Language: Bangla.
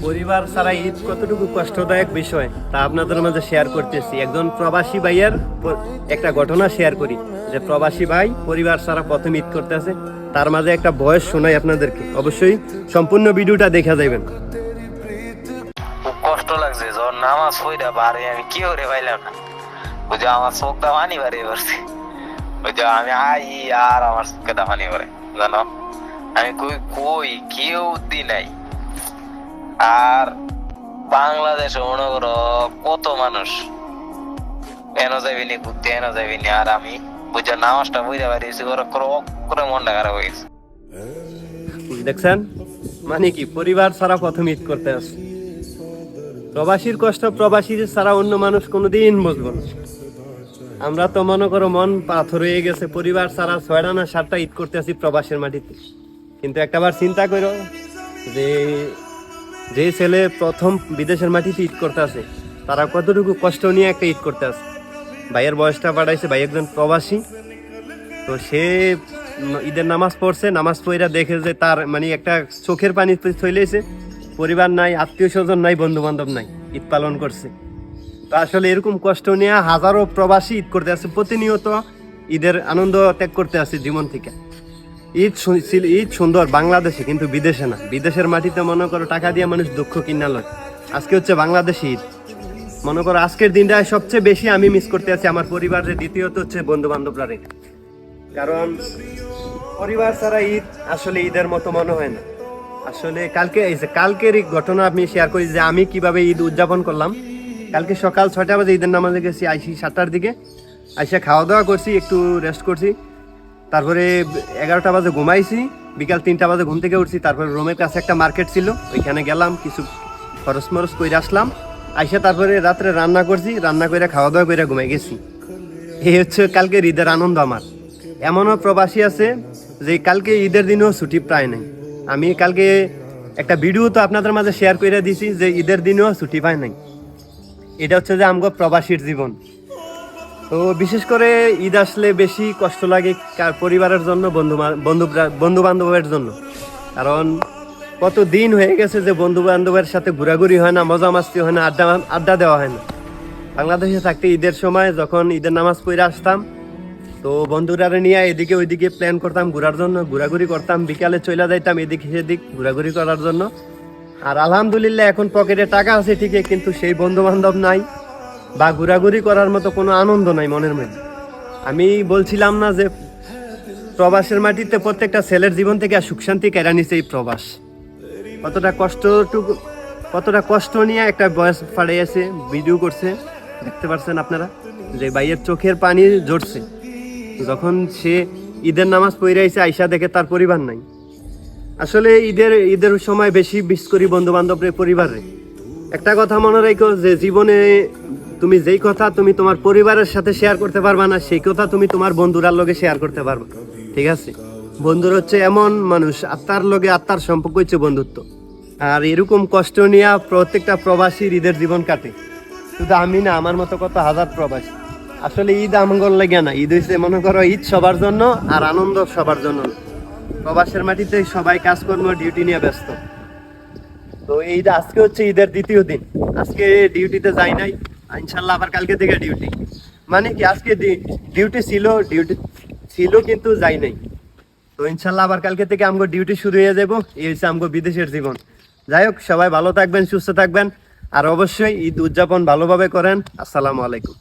পরিবার ছাড়া ঈদ কতটুকু কষ্টদায়ক বিষয় তা আপনাদের মাঝে শেয়ার করতেছি। একজন প্রবাসী ভাইয়ের একটা ঘটনা শেয়ার করি, যে প্রবাসী ভাই পরিবার ছাড়া প্রথম ঈদ করতেছে। তার মাঝে একটা ভয়েস শোনাই আপনাদেরকে, অবশ্যই সম্পূর্ণ ভিডিওটা দেখা যাবেন। খুব কষ্ট লাগছে যখন নামাজ পড়া বাড়ি আমি কি করে পাইলাম না, বুঝে আমার চোখটা পানি বাড়িয়ে পড়ছে। বুঝে আমি আই আর আমার চোখে পানি পড়ে, জানো আমি কই কই কেউ দি নাই। আর বাংলাদেশে মনে করো কত মানুষ এনো যাবিনি ঘুরতে, এনো যাবিনি, আর আমি বুঝে নামাজটা বুঝতে পারিছি করে মনটা খারাপ হয়ে গেছে। দেখছেন মানে কি, পরিবার ছাড়া প্রথম ঈদ করতে আসে। প্রবাসীর কষ্ট প্রবাসী ছাড়া অন্য মানুষ কোনোদিন বুঝবো না। আমরা তো মনে করো মন পাথর হয়ে গেছে, পরিবার ছাড়া 6টা না 7টা ঈদ করতে আসি প্রবাসের মাটিতে। কিন্তু একটাবার চিন্তা করো যে ছেলে প্রথম বিদেশের মাটিতে ঈদ করতে আসে, তারা কতটুকু কষ্ট নিয়ে একটা ঈদ করতে আসে। ভাইয়ের বয়সটা বাড়াইছে, ভাই একজন প্রবাসী, তো সে ঈদের নামাজ পড়ছে, নামাজ পড়া দেখে যে তার মানে একটা চোখের পানি চলেছে। পরিবার নাই, আত্মীয় স্বজন নাই, বন্ধু বান্ধব নাই, ঈদ পালন করছে। তো আসলে এরকম কষ্ট নিয়ে হাজারো প্রবাসী ঈদ করতে আসছে, প্রতিনিয়ত ঈদের আনন্দ ত্যাগ করতে আসছে জীবন থেকে। ঈদ সুন্দর বাংলাদেশে, কিন্তু বিদেশে না। বিদেশের মাটিতে মনে করো টাকা দিয়ে মানুষ দুঃখ কিনা লয়। আজকে হচ্ছে বাংলাদেশে ঈদ, মনে করো আজকের দিনটা সবচেয়ে বেশি আমি মিস করতে আছি আমার পরিবারের, দ্বিতীয়ত হচ্ছে বন্ধু বান্ধবরা। কারণ পরিবার ছাড়া ঈদ আসলে ঈদের মতো মনে হয় না। আসলে কালকের এই ঘটনা আমি শেয়ার করি যে আমি কিভাবে ঈদ উদযাপন করলাম। কালকে সকাল 6টা বাজে ঈদের নামাজে গেছি, আইসি 7টার দিকে, আইসা খাওয়া দাওয়া করছি, একটু রেস্ট করছি। তারপরে 11টা বাজে ঘুমাইছি, বিকাল 3টা বাজে ঘুম থেকে উঠছি। তারপরে রুমের কাছে একটা মার্কেট ছিল, ওইখানে গেলাম, কিছু খরচ মরচ করে আসলাম। আইসা তারপরে রাত্রে রান্না করছি, রান্না করে খাওয়া দাওয়া করে ঘুমাই গেছি। এই হচ্ছে কালকের ঈদের আনন্দ আমার। এমনও প্রবাসী আছে যে কালকে ঈদের দিনেও ছুটি প্রায় নেই। আমি কালকে একটা ভিডিও তো আপনাদের মাঝে শেয়ার করে দিয়েছি যে ঈদের দিনেও ছুটি পায় নাই। এটা হচ্ছে যে আমগো প্রবাসীর জীবন। তো বিশেষ করে ঈদ আসলে বেশি কষ্ট লাগে পরিবারের জন্য, বন্ধু বান্ধবের জন্য। কারণ কত দিন হয়ে গেছে যে বন্ধু বান্ধবের সাথে ঘোরাঘুরি হয় না, মজা মাস্তি হয় না, আড্ডা দেওয়া হয় না। বাংলাদেশে থাকতে ঈদের সময় যখন ঈদের নামাজ পড়ে আসতাম, তো বন্ধুরা নিয়ে এদিকে ওইদিকে প্ল্যান করতাম ঘোরার জন্য, ঘোরাঘুরি করতাম, বিকালে চলে যাইতাম এদিক সেদিক ঘোরাঘুরি করার জন্য। আর আলহামদুলিল্লাহ এখন পকেটে টাকা আছে ঠিকই, কিন্তু সেই বন্ধু বান্ধব নাই বা ঘোরাঘুরি করার মতো কোনো আনন্দ নাই মনের মধ্যে। আমি বলছিলাম না যে প্রবাসের মাটিতে প্রত্যেকটা ছেলের জীবন থেকে সুখ শান্তি কেড়ে নিছে এই প্রবাস। কতটা কষ্ট নিয়ে একটা বয়স ফাড়িয়েছে, ভিডিও করছে, দেখতে পাচ্ছেন আপনারা যে ভাইয়ের চোখের পানি ঝরছে যখন সে ঈদের নামাজ পড়ে আইসা, আইসা দেখে তার পরিবার নাই। আসলে ঈদের সময় বেশি মিস করি বন্ধু বান্ধবের, পরিবারে। একটা কথা মনে রাখো যে জীবনে তুমি যেই কথা তুমি তোমার পরিবারের সাথে শেয়ার করতে পারবা না, সেই কথা তুমি তোমার বন্ধুরার লগে শেয়ার করতে পারবা। ঠিক আছে, বন্ধুর হচ্ছে এমন মানুষ, আত্মার লগে আত্মার সম্পর্ক হচ্ছে বন্ধুত্ব। আর এরকম কষ্ট নিয়ে প্রত্যেকটা প্রবাসীর ঈদের জীবন কাটে। শুধু আমি না, আমার মতো কত হাজার প্রবাসী। আসলে ঈদ আমঙ্গল লাগে না, ঈদ হয়েছে মনে করো ঈদ সবার জন্য, আর আনন্দ সবার জন্য। প্রবাসের মাটিতে সবাই কাজকর্ম ডিউটি নিয়ে ব্যস্ত। তো আজকে হচ্ছে ঈদের দ্বিতীয় দিন, আজকে ডিউটিতে যাই নাই, ইনশাল্লাহ আবার কালকে থেকে ডিউটি। মানে কি আজকে ডিউটি ছিল কিন্তু যাই নাই। তো ইনশাল্লাহ আবার কালকে থেকে আমগো ডিউটি শুরু হয়ে যাবো। এই হচ্ছে আমগো বিদেশের জীবন। যাই হোক, সবাই ভালো থাকবেন, সুস্থ থাকবেন, আর অবশ্যই ঈদ উদযাপন ভালোভাবে করেন। আসসালামু আলাইকুম।